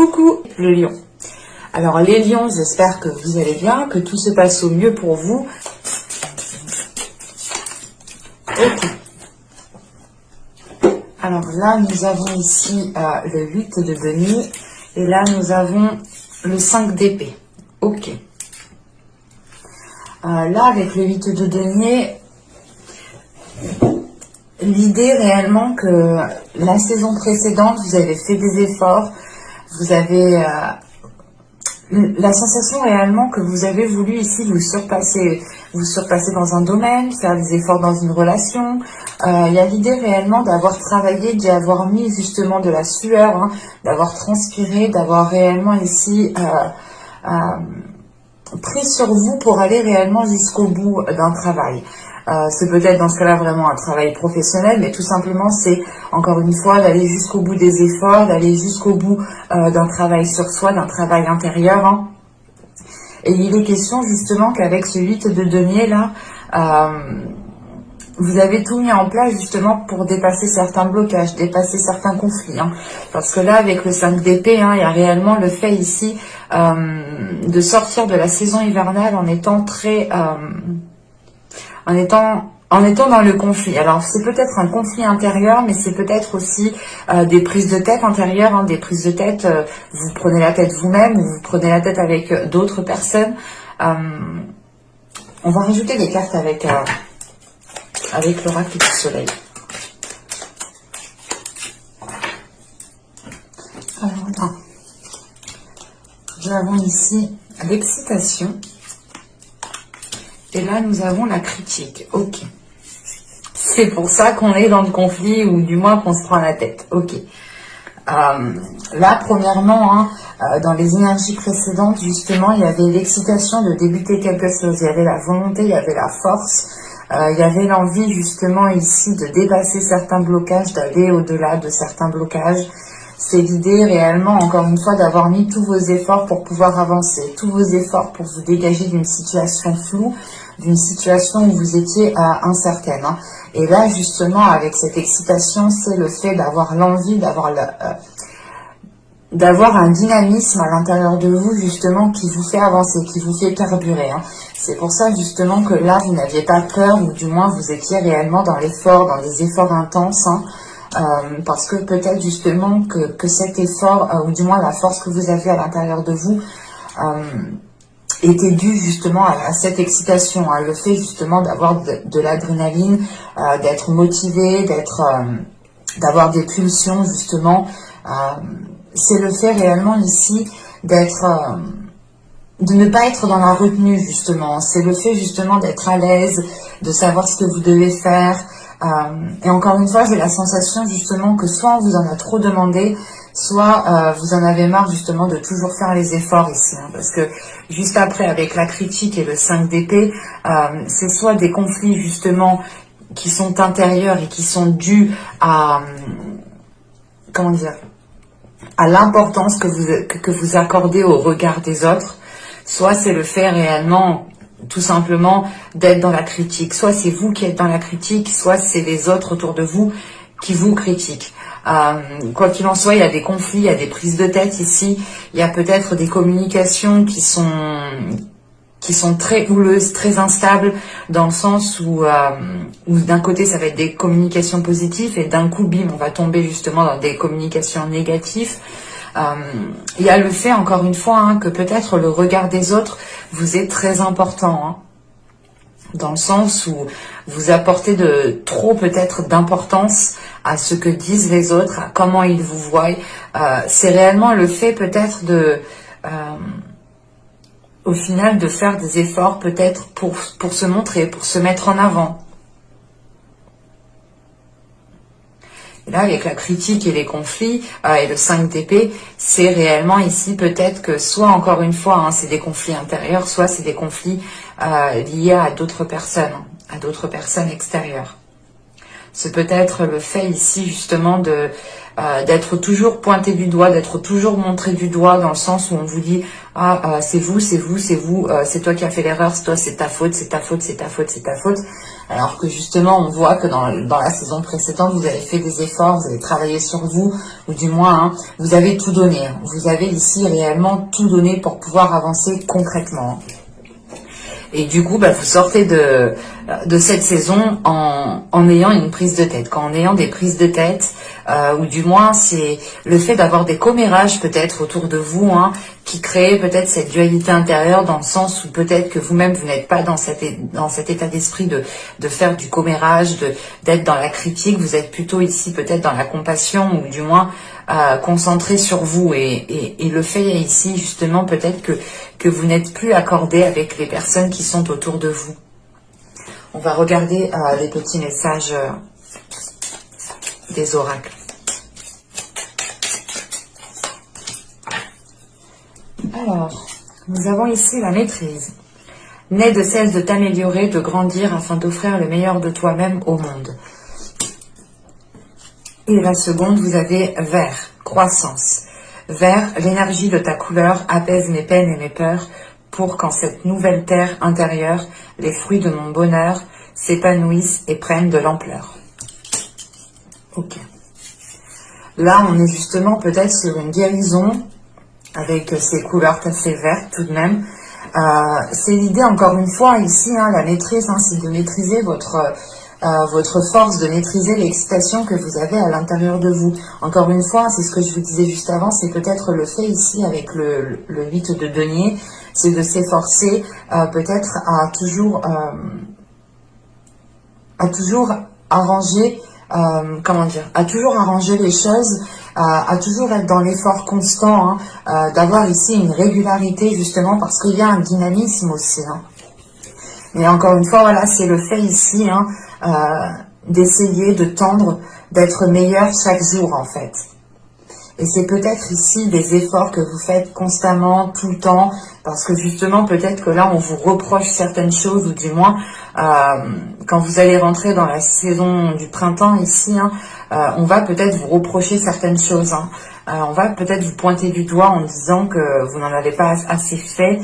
Coucou le lion. Alors les lions, j'espère que vous allez bien, que tout se passe au mieux pour vous. Ok. Alors là, nous avons ici le 8 de denier et là, nous avons le 5 d'épée. Ok. Là, avec le 8 de denier, l'idée réellement que la saison précédente, vous avez fait des efforts, vous avez la sensation réellement que vous avez voulu ici vous surpasser dans un domaine, faire des efforts dans une relation. Il y a l'idée réellement d'avoir travaillé, d'y avoir mis justement de la sueur, hein, d'avoir transpiré, d'avoir réellement ici pris sur vous pour aller réellement jusqu'au bout d'un travail. C'est peut-être dans ce cas-là vraiment un travail professionnel, mais tout simplement c'est encore une fois d'aller jusqu'au bout des efforts, d'aller jusqu'au bout d'un travail sur soi, d'un travail intérieur. Hein. Et il est question justement qu'avec ce 8 de denier là, vous avez tout mis en place justement pour dépasser certains blocages, dépasser certains conflits. Hein. Parce que là, avec le 5 d'épée, hein, il y a réellement le fait ici de sortir de la saison hivernale en étant très... en étant dans le conflit. Alors, c'est peut-être un conflit intérieur, mais c'est peut-être aussi des prises de tête intérieures, hein, des prises de tête, vous prenez la tête vous-même, ou vous prenez la tête avec d'autres personnes. On va rajouter des cartes avec l'oracle du soleil. Alors, là, nous avons ici l'excitation. Et là, nous avons la critique. Ok. C'est pour ça qu'on est dans le conflit, ou du moins qu'on se prend la tête. Ok. Là, premièrement, hein, dans les énergies précédentes, justement, il y avait l'excitation de débuter quelque chose. Il y avait la volonté, il y avait la force. Il y avait l'envie, justement, ici, de dépasser certains blocages, d'aller au-delà de certains blocages. C'est l'idée réellement, encore une fois, d'avoir mis tous vos efforts pour pouvoir avancer, tous vos efforts pour vous dégager d'une situation floue, d'une situation où vous étiez incertaine. Hein. Et là, justement, avec cette excitation, c'est le fait d'avoir l'envie, d'avoir un dynamisme à l'intérieur de vous, justement, qui vous fait avancer, qui vous fait carburer. Hein. C'est pour ça, justement, que là, vous n'aviez pas peur, ou du moins, vous étiez réellement dans l'effort, dans des efforts intenses, hein. Parce que peut-être justement que cet effort, ou du moins la force que vous avez à l'intérieur de vous, était due justement à cette excitation, hein, le fait justement d'avoir de l'adrénaline, d'être motivé, d'avoir des pulsions justement. C'est le fait réellement ici de ne pas être dans la retenue justement. C'est le fait justement d'être à l'aise, de savoir ce que vous devez faire. Et encore une fois, j'ai la sensation justement que soit on vous en a trop demandé, soit vous en avez marre justement de toujours faire les efforts ici. Hein, parce que juste après, avec la critique et le 5 d'épée, c'est soit des conflits justement qui sont intérieurs et qui sont dus à... comment dire, à l'importance que vous accordez au regard des autres, soit c'est le fait réellement... tout simplement d'être dans la critique. Soit c'est vous qui êtes dans la critique, soit c'est les autres autour de vous qui vous critiquent. Quoi qu'il en soit, il y a des conflits, il y a des prises de tête ici. Il y a peut-être des communications qui sont très houleuses, très instables, dans le sens où d'un côté ça va être des communications positives et d'un coup, bim, on va tomber justement dans des communications négatives. Il y a le fait, encore une fois, hein, que peut-être le regard des autres vous est très important, hein, dans le sens où vous apportez de trop peut-être d'importance à ce que disent les autres, à comment ils vous voient. C'est réellement le fait peut-être au final de faire des efforts peut-être pour se montrer, pour se mettre en avant. Et là, avec la critique et les conflits, et le 5 d'épée, c'est réellement ici peut-être que soit, encore une fois, hein, c'est des conflits intérieurs, soit c'est des conflits liés à d'autres personnes extérieures. C'est peut-être le fait ici justement de d'être toujours pointé du doigt, d'être toujours montré du doigt dans le sens où on vous dit ah c'est vous, c'est vous, c'est vous, c'est toi qui as fait l'erreur, c'est toi, c'est ta faute, c'est ta faute, c'est ta faute, c'est ta faute. Alors que justement on voit que dans la saison précédente vous avez fait des efforts, vous avez travaillé sur vous, ou du moins hein, vous avez tout donné. Vous avez ici réellement tout donné pour pouvoir avancer concrètement. Et du coup, vous sortez de cette saison en ayant une prise de tête. En ayant des prises de tête, ou du moins c'est le fait d'avoir des commérages peut-être autour de vous, hein, qui crée peut-être cette dualité intérieure dans le sens où peut-être que vous-même vous n'êtes pas dans cet état d'esprit de faire du commérage, d'être dans la critique. Vous êtes plutôt ici peut-être dans la compassion ou du moins concentré sur vous. Et le fait ici justement peut-être que vous n'êtes plus accordé avec les personnes qui sont autour de vous. On va regarder les petits messages des oracles. Alors, nous avons ici la maîtrise. N'aie de cesse de t'améliorer, de grandir afin d'offrir le meilleur de toi-même au monde. Et la seconde, vous avez vert, croissance. Vert, l'énergie de ta couleur apaise mes peines et mes peurs pour qu'en cette nouvelle terre intérieure, les fruits de mon bonheur s'épanouissent et prennent de l'ampleur. Ok. Là, on est justement peut-être sur une guérison avec ces couleurs assez vertes tout de même. C'est l'idée, encore une fois, ici, hein, la maîtrise, hein, c'est de maîtriser votre force, de maîtriser l'excitation que vous avez à l'intérieur de vous. Encore une fois, c'est ce que je vous disais juste avant, c'est peut-être le fait ici avec le 8 de denier, c'est de s'efforcer peut-être à toujours arranger, à toujours arranger les choses, à toujours être dans l'effort constant, hein, d'avoir ici une régularité justement parce qu'il y a un dynamisme aussi. Hein. Mais encore une fois, voilà, c'est le fait ici hein, d'essayer de tendre, d'être meilleur chaque jour en fait. Et c'est peut-être ici des efforts que vous faites constamment, tout le temps, parce que justement, peut-être que là, on vous reproche certaines choses, ou du moins, quand vous allez rentrer dans la saison du printemps ici, hein, on va peut-être vous reprocher certaines choses. Hein. On va peut-être vous pointer du doigt en disant que vous n'en avez pas assez fait,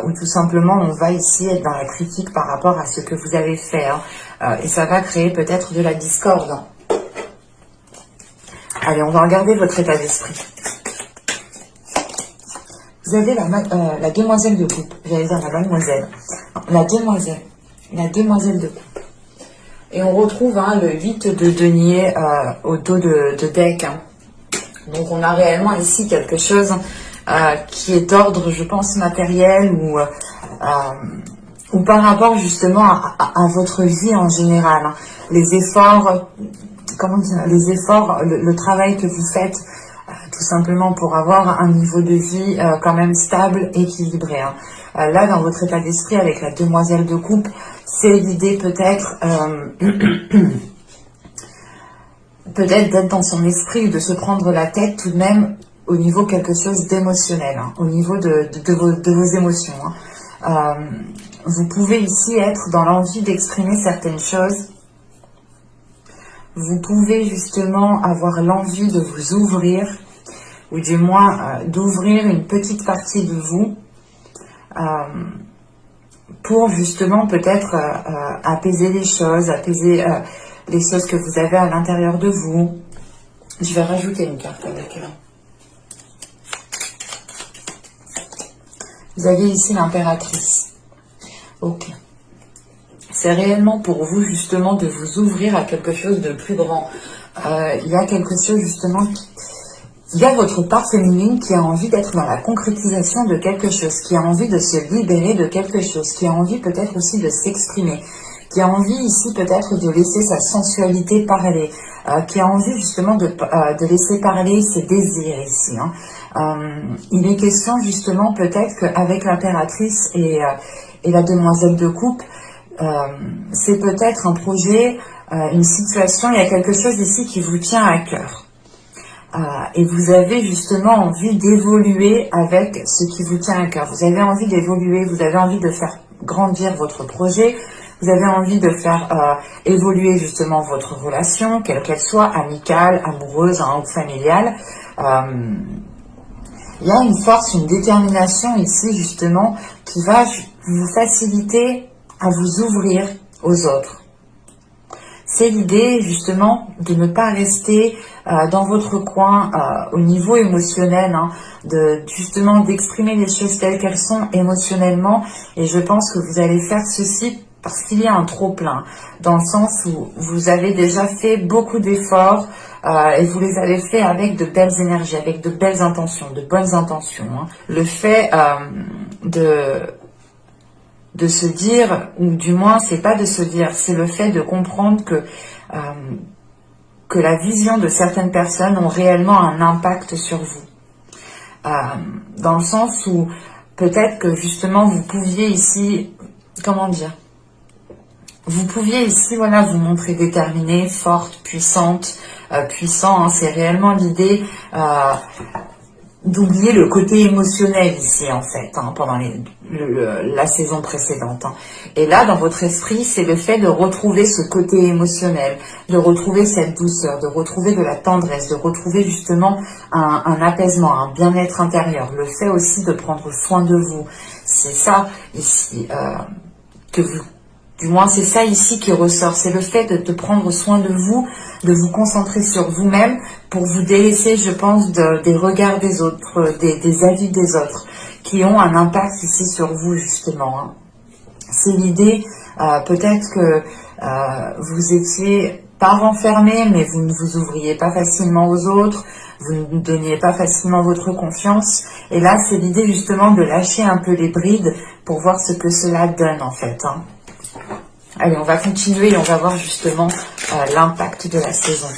ou tout simplement, on va ici être dans la critique par rapport à ce que vous avez fait. Hein. Et ça va créer peut-être de la discorde. Hein. Allez, on va regarder votre état d'esprit. Vous avez la demoiselle de coupe. J'allais dire la mademoiselle. Non, la demoiselle de coupe. Et on retrouve hein, le 8 de denier au dos de deck. Hein. Donc on a réellement ici quelque chose qui est d'ordre, je pense, matériel ou par rapport justement à votre vie en général. Hein. Les efforts... Comment dire, les efforts, le travail que vous faites, tout simplement pour avoir un niveau de vie quand même stable, équilibré. Hein. Là, dans votre état d'esprit, avec la demoiselle de coupe, c'est l'idée peut-être d'être dans son esprit, de se prendre la tête tout de même au niveau quelque chose d'émotionnel, hein, au niveau de vos émotions. Hein. Vous pouvez ici être dans l'envie d'exprimer certaines choses. Vous pouvez justement avoir l'envie de vous ouvrir, ou du moins d'ouvrir une petite partie de vous pour justement peut-être apaiser les choses, apaiser les choses que vous avez à l'intérieur de vous. Je vais rajouter une carte avec elle. Vous avez ici l'impératrice. Ok. C'est réellement pour vous justement de vous ouvrir à quelque chose de plus grand. Il y a quelque chose justement, il y a votre part féminine qui a envie d'être dans la concrétisation de quelque chose, qui a envie de se libérer de quelque chose, qui a envie peut-être aussi de s'exprimer, qui a envie ici peut-être de laisser sa sensualité parler, qui a envie justement de laisser parler ses désirs ici. Hein. Il est question justement peut-être qu'avec l'impératrice et la demoiselle de coupe, c'est peut-être un projet, une situation, il y a quelque chose ici qui vous tient à cœur. Et vous avez justement envie d'évoluer avec ce qui vous tient à cœur. Vous avez envie d'évoluer, vous avez envie de faire grandir votre projet, Vous avez envie de faire évoluer justement votre relation, quelle qu'elle soit, amicale, amoureuse hein, ou familiale. Il y a une force, une détermination ici justement qui va vous faciliter à vous ouvrir aux autres. C'est l'idée justement de ne pas rester dans votre coin au niveau émotionnel, hein, justement d'exprimer les choses telles qu'elles sont émotionnellement. Et je pense que vous allez faire ceci parce qu'il y a un trop-plein, dans le sens où vous avez déjà fait beaucoup d'efforts et vous les avez fait avec de belles énergies, avec de belles intentions, de bonnes intentions. Hein. Le fait de se dire, ou du moins c'est pas de se dire, c'est le fait de comprendre que la vision de certaines personnes ont réellement un impact sur vous. Dans le sens où peut-être que justement vous pouviez ici, comment dire, vous pouviez ici, voilà, vous montrer déterminée, forte, puissante, puissant, hein, c'est réellement l'idée d'oublier le côté émotionnel ici, en fait, hein, pendant la saison précédente. Hein. Et là, dans votre esprit, c'est le fait de retrouver ce côté émotionnel, de retrouver cette douceur, de retrouver de la tendresse, de retrouver justement un apaisement, un bien-être intérieur, le fait aussi de prendre soin de vous. C'est ça, ici, que vous... Du moins, c'est ça ici qui ressort. C'est le fait de prendre soin de vous concentrer sur vous-même pour vous délaisser, je pense, des regards des autres, des avis des autres, qui ont un impact ici sur vous, justement. Hein. C'est l'idée, peut-être que vous étiez pas renfermé, mais vous ne vous ouvriez pas facilement aux autres, vous ne donniez pas facilement votre confiance. Et là, c'est l'idée, justement, de lâcher un peu les brides pour voir ce que cela donne, en fait. Hein. Allez, on va continuer et on va voir justement l'impact de la saison.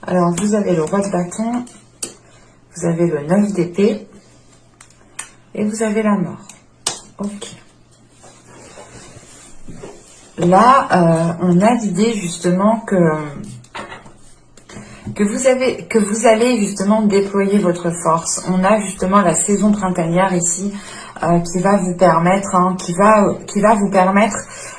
Alors, vous avez le roi de bâton, vous avez le 9 d'épée et vous avez la mort. Ok. Là, on a l'idée justement que vous allez justement déployer votre force. On a justement la saison printanière ici qui va vous permettre, hein, qui va vous permettre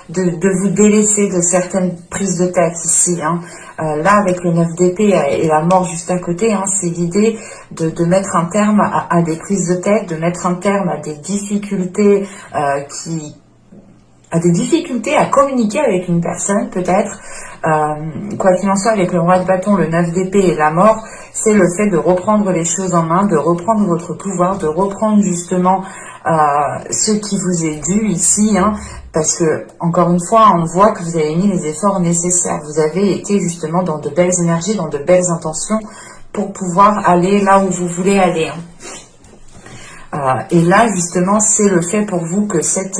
de vous délaisser de certaines prises de tête ici. Hein. Là, avec le 9 d'épée et la mort juste à côté, hein, c'est l'idée de mettre un terme à des prises de tête, de mettre un terme à des difficultés à communiquer avec une personne, peut-être. Quoi qu'il en soit, avec le roi de bâton, le 9 d'épée et la mort, c'est le fait de reprendre les choses en main, de reprendre votre pouvoir, de reprendre justement ce qui vous est dû ici, hein, parce que, encore une fois, on voit que vous avez mis les efforts nécessaires. Vous avez été justement dans de belles énergies, dans de belles intentions pour pouvoir aller là où vous voulez aller. Hein. Et là, justement, c'est le fait pour vous que cette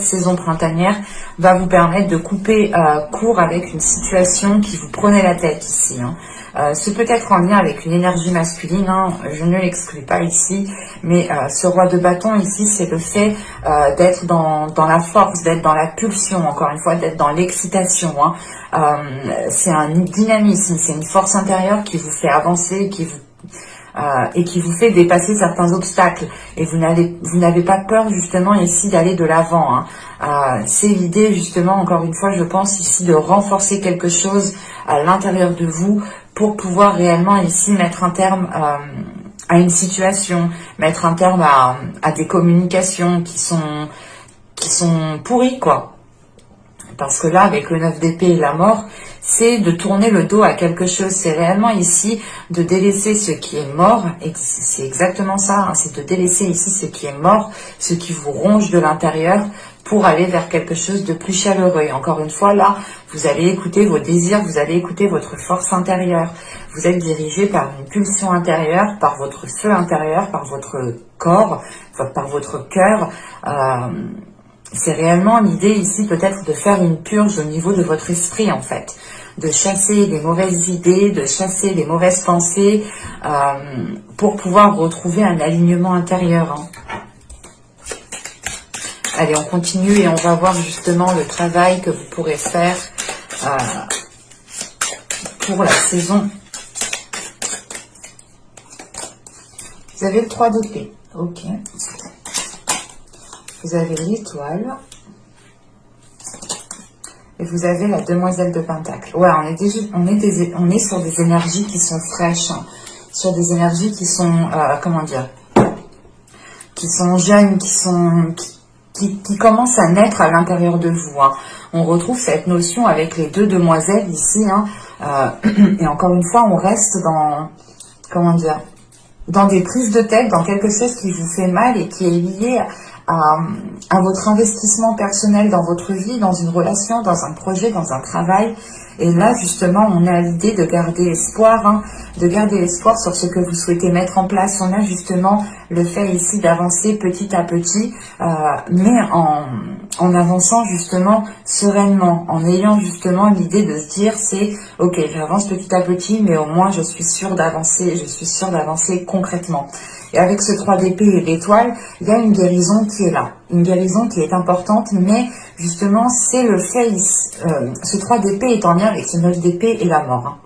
saison printanière va vous permettre de couper court avec une situation qui vous prenait la tête ici. Hein. C'est peut-être en lien avec une énergie masculine, hein, je ne l'exclus pas ici, mais ce roi de bâton ici, c'est le fait d'être dans la force, d'être dans la pulsion, encore une fois, d'être dans l'excitation. Hein. C'est un dynamisme, c'est une force intérieure qui vous fait avancer, et qui vous fait dépasser certains obstacles. Et vous n'avez pas peur justement ici d'aller de l'avant. Hein. C'est l'idée justement, encore une fois, je pense ici de renforcer quelque chose à l'intérieur de vous pour pouvoir réellement ici mettre un terme à une situation, mettre un terme à des communications qui sont pourries, quoi. Parce que là, avec le 9 d'épée et la mort, c'est de tourner le dos à quelque chose. C'est réellement ici de délaisser ce qui est mort. Et c'est exactement ça, hein, c'est de délaisser ici ce qui est mort, ce qui vous ronge de l'intérieur pour aller vers quelque chose de plus chaleureux. Et encore une fois, là, vous allez écouter vos désirs, vous allez écouter votre force intérieure. Vous êtes dirigé par une pulsion intérieure, par votre feu intérieur, par votre corps, par votre cœur. C'est réellement l'idée ici peut-être de faire une purge au niveau de votre esprit en fait, de chasser les mauvaises idées, de chasser les mauvaises pensées pour pouvoir retrouver un alignement intérieur. Hein. Allez, on continue et on va voir justement le travail que vous pourrez faire pour la saison. Vous avez le 3 d'épée. Ok. Vous avez l'étoile. Et vous avez la demoiselle de Pentacle. Ouais, on est sur des énergies qui sont fraîches. Hein, sur des énergies qui sont, comment dire, qui sont jeunes, qui commencent à naître à l'intérieur de vous. Hein. On retrouve cette notion avec les deux demoiselles ici. Hein, et encore une fois, on reste dans, comment dire, dans des prises de tête, dans quelque chose qui vous fait mal et qui est lié à votre investissement personnel dans votre vie, dans une relation, dans un projet, dans un travail. Et là, justement, on a l'idée de garder espoir, hein, de garder espoir sur ce que vous souhaitez mettre en place. On a justement le fait ici d'avancer petit à petit, mais en avançant justement sereinement, en ayant justement l'idée de se dire c'est ok, j'avance petit à petit, mais au moins je suis sûre d'avancer concrètement. Et avec ce 3 d'épée et l'étoile, il y a une guérison qui est là. Une guérison qui est importante, mais justement, c'est le fait, ce 3 d'épée est en lien avec ce 9 d'épée et la mort. Hein.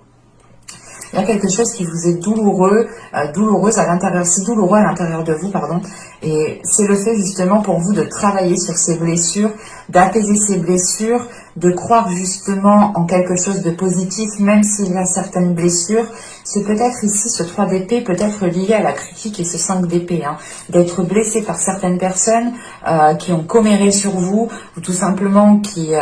Il y a quelque chose qui vous est douloureux, douloureuse à l'intérieur, c'est douloureux à l'intérieur de vous, pardon. Et c'est le fait justement pour vous de travailler sur ces blessures, d'apaiser ces blessures, de croire justement en quelque chose de positif, même s'il y a certaines blessures. C'est peut-être ici, ce 3 d'épée, peut-être lié à la critique et ce 5 d'épée, hein, d'être blessé par certaines personnes qui ont comméré sur vous, ou tout simplement qui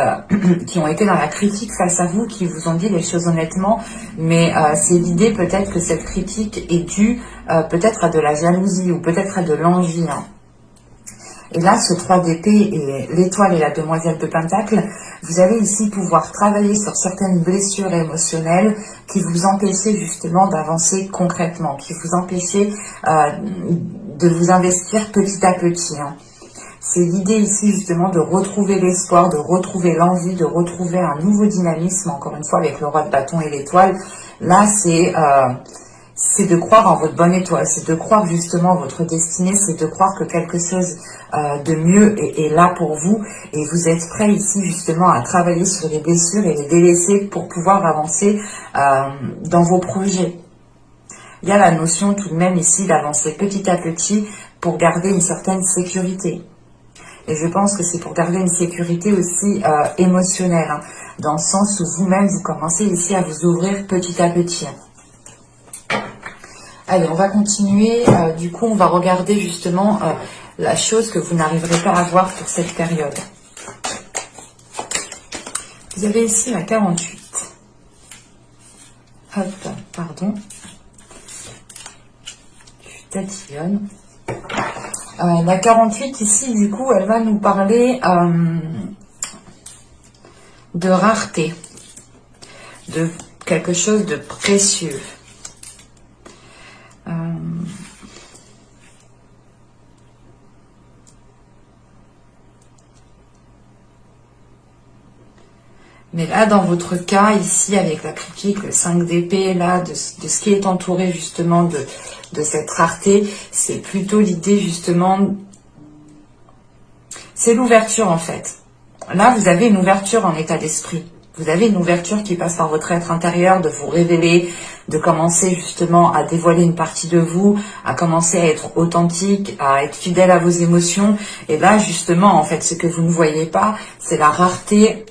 ont été dans la critique face à vous, qui vous ont dit les choses honnêtement, mais c'est l'idée peut-être que cette critique est due peut-être à de la jalousie ou peut-être à de l'envie. Hein. Et là, ce 3 d'épée et l'étoile et la demoiselle de Pentacle, vous allez ici pouvoir travailler sur certaines blessures émotionnelles qui vous empêchaient justement d'avancer concrètement, qui vous empêchaient de vous investir petit à petit. Hein. C'est l'idée ici justement de retrouver l'espoir, de retrouver l'envie, de retrouver un nouveau dynamisme, encore une fois avec le roi de bâton et l'étoile. Là, c'est de croire en votre bonne étoile, c'est de croire justement en votre destinée, c'est de croire que quelque chose de mieux est là pour vous et vous êtes prêt ici justement à travailler sur les blessures et les délaisser pour pouvoir avancer dans vos projets. Il y a la notion tout de même ici d'avancer petit à petit pour garder une certaine sécurité. Et je pense que c'est pour garder une sécurité aussi émotionnelle, hein, dans le sens où vous-même vous commencez ici à vous ouvrir petit à petit. Allez, on va continuer. Du coup, on va regarder justement la chose que vous n'arriverez pas à voir pour cette période. Vous avez ici la 48. Hop, pardon. Je tatillonne. La 48 ici, du coup, elle va nous parler de rareté, de quelque chose de précieux. Mais là, dans votre cas, ici, avec la critique, le 5 d'épée, là, de ce qui est entouré justement de cette rareté, c'est plutôt l'idée justement, c'est l'ouverture en fait. Là, vous avez une ouverture en état d'esprit. Vous avez une ouverture qui passe par votre être intérieur, de vous révéler, de commencer justement à dévoiler une partie de vous, à commencer à être authentique, à être fidèle à vos émotions. Et là, justement, en fait, ce que vous ne voyez pas, c'est la rareté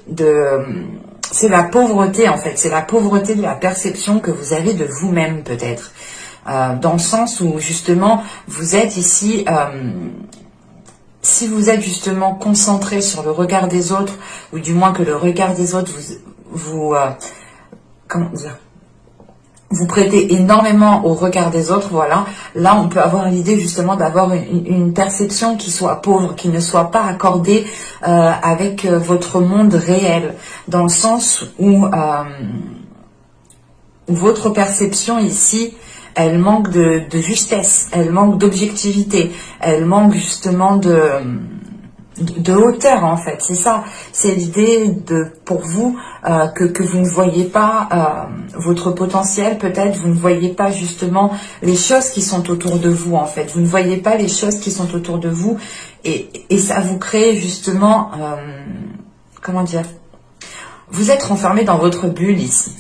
c'est la pauvreté, en fait. C'est la pauvreté de la perception que vous avez de vous-même, peut-être. Dans le sens où, justement, vous êtes ici... si vous êtes justement concentré sur le regard des autres, ou du moins que le regard des autres comment dire, vous prêtez énormément au regard des autres, voilà, là on peut avoir l'idée justement d'avoir une perception qui soit pauvre, qui ne soit pas accordée avec votre monde réel, dans le sens où votre perception ici, elle manque de justesse, elle manque d'objectivité, elle manque justement de hauteur en fait. C'est ça, c'est l'idée pour vous que vous ne voyez pas votre potentiel, peut-être vous ne voyez pas justement les choses qui sont autour de vous en fait. Vous ne voyez pas les choses qui sont autour de vous et ça vous crée justement, comment dire, vous êtes renfermé dans votre bulle ici.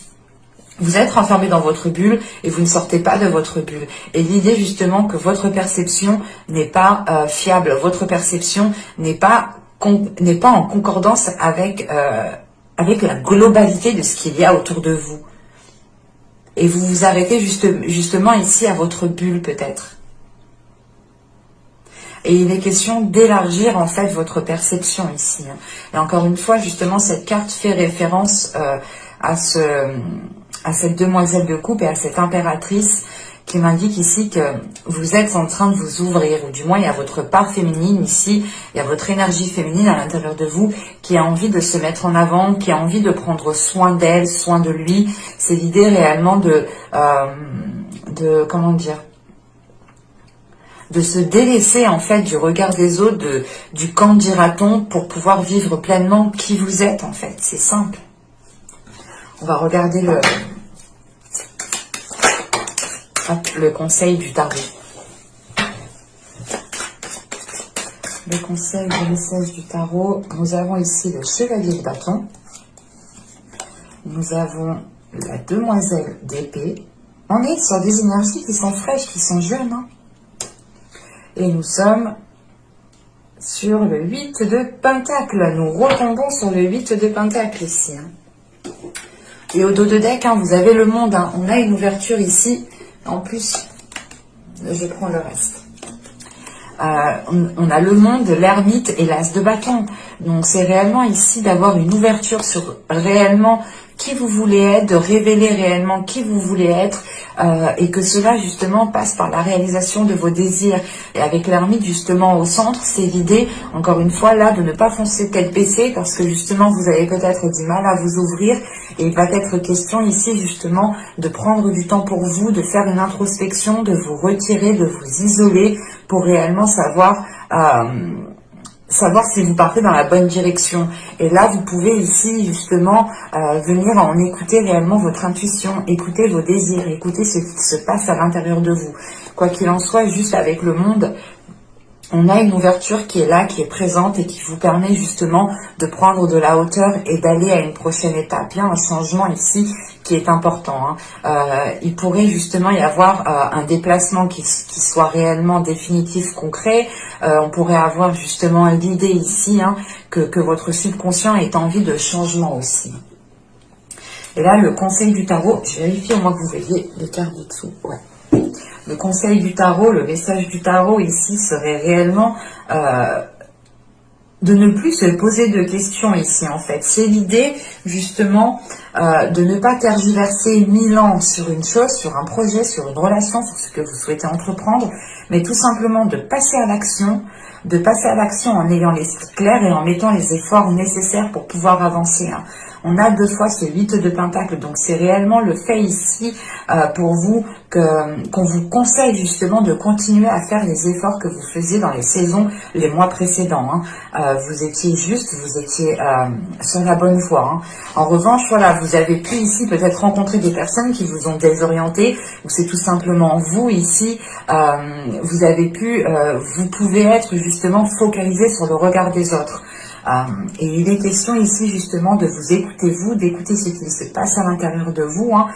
Vous êtes renfermé dans votre bulle et vous ne sortez pas de votre bulle. Et l'idée justement que votre perception n'est pas fiable, votre perception n'est pas en concordance avec, avec la globalité de ce qu'il y a autour de vous. Et vous vous arrêtez justement ici à votre bulle peut-être. Et il est question d'élargir en fait votre perception ici. Et encore une fois, justement, cette carte fait référence à cette demoiselle de coupe et à cette impératrice qui m'indique ici que vous êtes en train de vous ouvrir, ou du moins il y a votre part féminine ici, il y a votre énergie féminine à l'intérieur de vous qui a envie de se mettre en avant, qui a envie de prendre soin d'elle, soin de lui. C'est l'idée réellement de comment dire, de se délaisser en fait du regard des autres, du quand dira-t-on, pour pouvoir vivre pleinement qui vous êtes en fait. C'est simple. On va regarder le conseil du tarot. Le conseil, le message du tarot. Nous avons ici le chevalier de bâton. Nous avons la demoiselle d'épée. On est sur des énergies qui sont fraîches, qui sont jeunes, hein. Et nous sommes sur le 8 de Pentacle. Nous retombons sur le 8 de Pentacle ici. Hein. Et au dos de deck, hein, vous avez le monde. Hein. On a une ouverture ici. En plus, je prends le reste. On a le monde, l'ermite et l'as de bâton. Donc c'est réellement ici d'avoir une ouverture sur réellement qui vous voulez être, de révéler réellement qui vous voulez être, et que cela justement passe par la réalisation de vos désirs. Et avec l'ermite justement au centre, c'est l'idée, encore une fois là, de ne pas foncer tête baissée, parce que justement vous avez peut-être du mal à vous ouvrir, et il va être question ici justement de prendre du temps pour vous, de faire une introspection, de vous retirer, de vous isoler, pour réellement savoir si vous partez dans la bonne direction. Et là, vous pouvez ici, justement, venir en écouter réellement votre intuition, écouter vos désirs, écouter ce qui se passe à l'intérieur de vous. Quoi qu'il en soit, juste avec le monde, on a une ouverture qui est là, qui est présente et qui vous permet justement de prendre de la hauteur et d'aller à une prochaine étape. Il y a un changement ici qui est important. Hein. Il pourrait justement y avoir un déplacement qui soit réellement définitif, concret. On pourrait avoir justement l'idée ici que votre subconscient ait envie de changement aussi. Et là, le conseil du tarot, je vérifie au moins que vous voyez les cartes du dessous. Ouais. Le conseil du tarot, le message du tarot ici serait réellement de ne plus se poser de questions ici en fait. C'est l'idée justement de ne pas tergiverser 1000 ans sur une chose, sur un projet, sur une relation, sur ce que vous souhaitez entreprendre, mais tout simplement de passer à l'action, en ayant l'esprit clair et en mettant les efforts nécessaires pour pouvoir avancer. Hein. On a 2 fois ce 8 de Pentacle, donc c'est réellement le fait ici pour vous qu'on vous conseille justement de continuer à faire les efforts que vous faisiez dans les saisons, les mois précédents. Hein. Vous étiez juste, vous étiez sur la bonne voie. Hein. En revanche, voilà, vous avez pu ici peut-être rencontrer des personnes qui vous ont désorienté, ou c'est tout simplement vous ici, vous avez pu, vous pouvez être justement focalisé sur le regard des autres. Et il est question ici justement de vous écouter vous, d'écouter ce qui se passe à l'intérieur de vous, hein,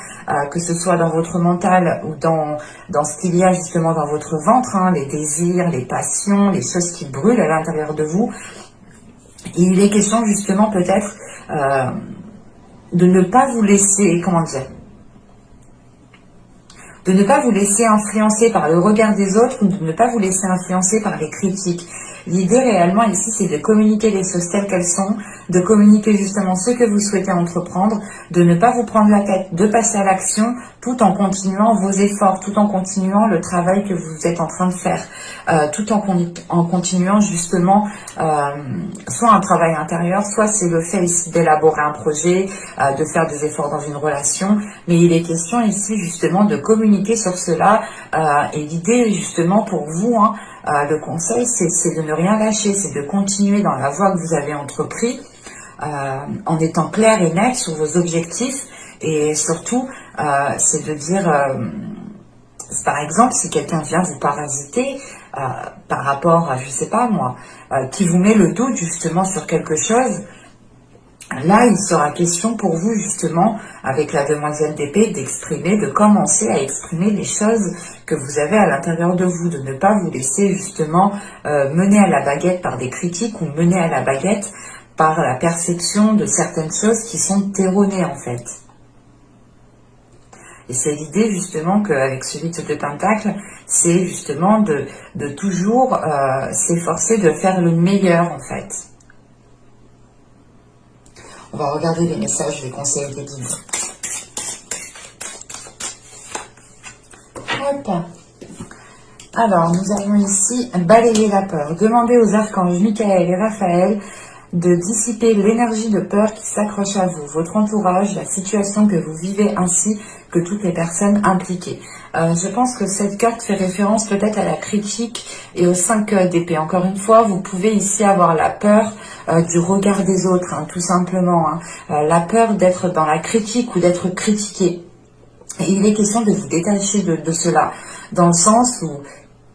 que ce soit dans votre mental ou dans ce qu'il y a justement dans votre ventre, hein, les désirs, les passions, les choses qui brûlent à l'intérieur de vous. Et il est question justement peut-être de ne pas vous laisser, comment dire, de ne pas vous laisser influencer par le regard des autres ou de ne pas vous laisser influencer par les critiques. L'idée réellement ici, c'est de communiquer les choses telles qu'elles sont, de communiquer justement ce que vous souhaitez entreprendre, de ne pas vous prendre la tête, de passer à l'action tout en continuant vos efforts, tout en continuant le travail que vous êtes en train de faire, tout en continuant justement soit un travail intérieur, soit c'est le fait ici d'élaborer un projet, de faire des efforts dans une relation, mais il est question ici justement de communiquer sur cela et l'idée justement pour vous, hein, le conseil, c'est de ne rien lâcher, c'est de continuer dans la voie que vous avez entrepris, en étant clair et net sur vos objectifs, et surtout, c'est de dire, par exemple, si quelqu'un vient vous parasiter par rapport à, je sais pas moi, qui vous met le doute justement sur quelque chose, Là, il sera question pour vous, justement, avec la demoiselle d'épée, d'exprimer, de commencer à exprimer les choses que vous avez à l'intérieur de vous, de ne pas vous laisser, justement, mener à la baguette par des critiques ou mener à la baguette par la perception de certaines choses qui sont erronées, en fait. Et c'est l'idée, justement, qu'avec ce 8 de Pentacle, c'est justement de toujours s'efforcer de faire le meilleur, en fait. On va regarder les messages, les conseils des guides. Hop. Alors, nous avons ici balayer la peur. Demandez aux archanges Michael et Raphaël de dissiper l'énergie de peur qui s'accroche à vous, votre entourage, la situation que vous vivez ainsi que toutes les personnes impliquées. Je pense que cette carte fait référence peut-être à la critique et aux 5 d'épée. Encore une fois, vous pouvez ici avoir la peur du regard des autres, hein, tout simplement. La peur d'être dans la critique ou d'être critiqué. Et il est question de vous détacher de cela, dans le sens où,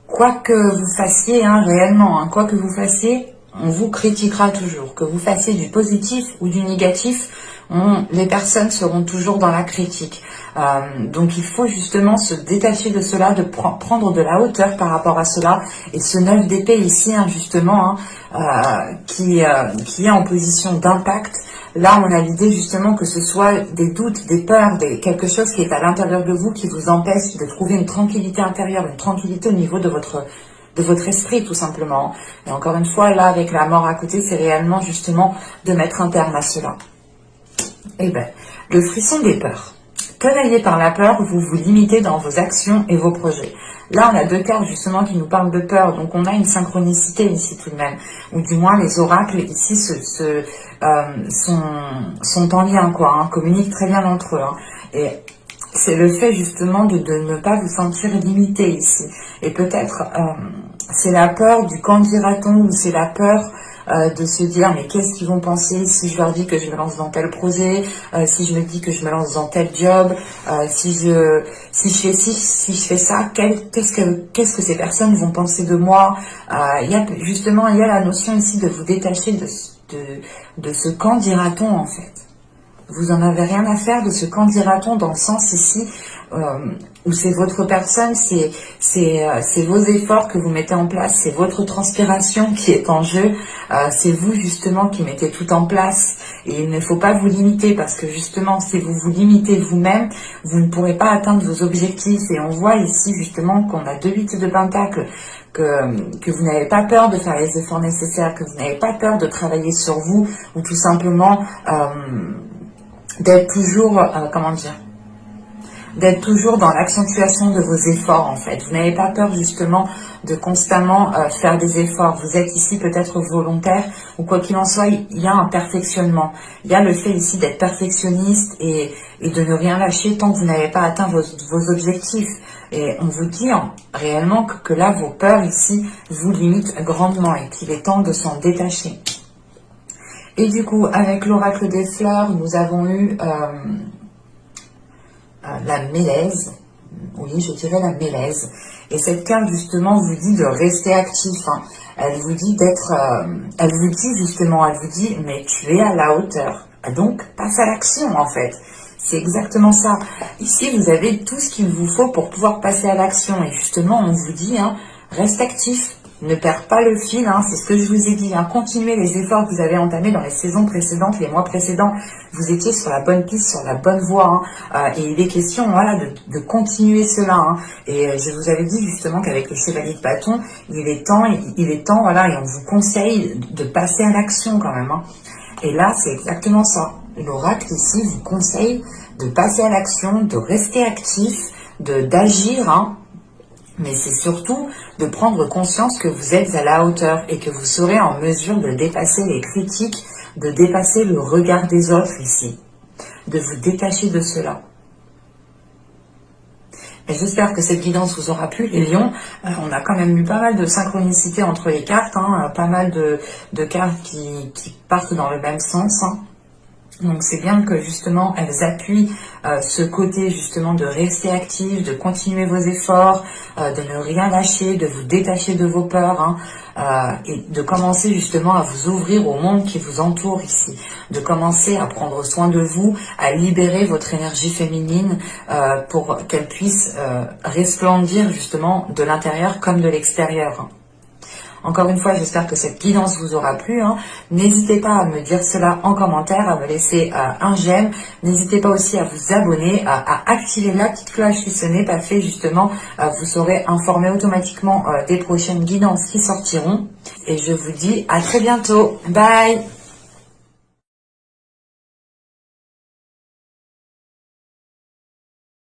quoi que vous fassiez, réellement, quoi que vous fassiez, on vous critiquera toujours. Que vous fassiez du positif ou du négatif, les personnes seront toujours dans la critique. Donc il faut justement se détacher de cela, de prendre de la hauteur par rapport à cela. Et ce 9 d'épée ici, justement, qui est en position d'impact, là on a l'idée justement que ce soit des doutes, des peurs, quelque chose qui est à l'intérieur de vous qui vous empêche de trouver une tranquillité intérieure, une tranquillité au niveau de votre esprit, tout simplement. Et encore une fois, là, avec la mort à côté, c'est réellement justement de mettre un terme à cela. Eh bien, le frisson des peurs. Tenaillé par la peur, vous vous limitez dans vos actions et vos projets. Là, on a 2 cartes justement qui nous parlent de peur, donc on a une synchronicité ici tout de même, ou du moins les oracles ici sont en lien, communiquent très bien entre eux. Et c'est le fait justement de ne pas vous sentir limité ici. Et peut-être c'est la peur du quand dira-t-on, ou c'est la peur de se dire mais qu'est-ce qu'ils vont penser si je leur dis que je me lance dans tel projet, si je me dis que je me lance dans tel job, si je fais ça, qu'est-ce que ces personnes vont penser de moi. Il y a la notion ici de vous détacher de ce quand dira-t-on, en fait. Vous en avez rien à faire de ce quand dira-t-on, dans le sens ici où c'est votre personne, c'est vos efforts que vous mettez en place, c'est votre transpiration qui est en jeu, c'est vous justement qui mettez tout en place. Et il ne faut pas vous limiter, parce que justement si vous vous limitez vous-même, vous ne pourrez pas atteindre vos objectifs. Et on voit ici justement qu'on a 2 8 de Pentacle, que vous n'avez pas peur de faire les efforts nécessaires, que vous n'avez pas peur de travailler sur vous, ou tout simplement d'être toujours, d'être toujours dans l'accentuation de vos efforts, en fait. Vous n'avez pas peur justement de constamment faire des efforts. Vous êtes ici peut-être volontaire, ou quoi qu'il en soit, il y a un perfectionnement. Il y a le fait ici d'être perfectionniste et de ne rien lâcher tant que vous n'avez pas atteint vos objectifs. Et on vous dit réellement que là, vos peurs ici vous limitent grandement et qu'il est temps de s'en détacher. Et du coup, avec l'oracle des fleurs, nous avons eu la mélèze. Oui, je dirais la mélèze. Et cette carte, justement, vous dit de rester actif. Elle vous dit elle vous dit, mais tu es à la hauteur. Donc, passe à l'action, en fait. C'est exactement ça. Ici, vous avez tout ce qu'il vous faut pour pouvoir passer à l'action. Et justement, on vous dit, reste actif. Ne perds pas le fil, c'est ce que je vous ai dit. Continuez les efforts que vous avez entamés dans les saisons précédentes, les mois précédents. Vous étiez sur la bonne piste, sur la bonne voie. Et il est question de continuer cela. Et je vous avais dit justement qu'avec le chevalier de bâton, il est temps, et on vous conseille de passer à l'action quand même. Et là, c'est exactement ça. L'oracle ici vous conseille de passer à l'action, de rester actif, d'agir, mais c'est surtout de prendre conscience que vous êtes à la hauteur et que vous serez en mesure de dépasser les critiques, de dépasser le regard des autres ici, de vous détacher de cela. Et j'espère que cette guidance vous aura plu, les lions. On a quand même eu pas mal de synchronicité entre les cartes, pas mal de cartes qui partent dans le même sens. Donc c'est bien que justement elles appuient ce côté justement de rester active, de continuer vos efforts, de ne rien lâcher, de vous détacher de vos peurs, hein, et de commencer justement à vous ouvrir au monde qui vous entoure ici, de commencer à prendre soin de vous, à libérer votre énergie féminine pour qu'elle puisse resplendir justement de l'intérieur comme de l'extérieur, hein. Encore une fois, j'espère que cette guidance vous aura plu, hein. N'hésitez pas à me dire cela en commentaire, à me laisser un j'aime. N'hésitez pas aussi à vous abonner, à activer la petite cloche si ce n'est pas fait. Justement, vous serez informé automatiquement des prochaines guidances qui sortiront. Et je vous dis à très bientôt. Bye!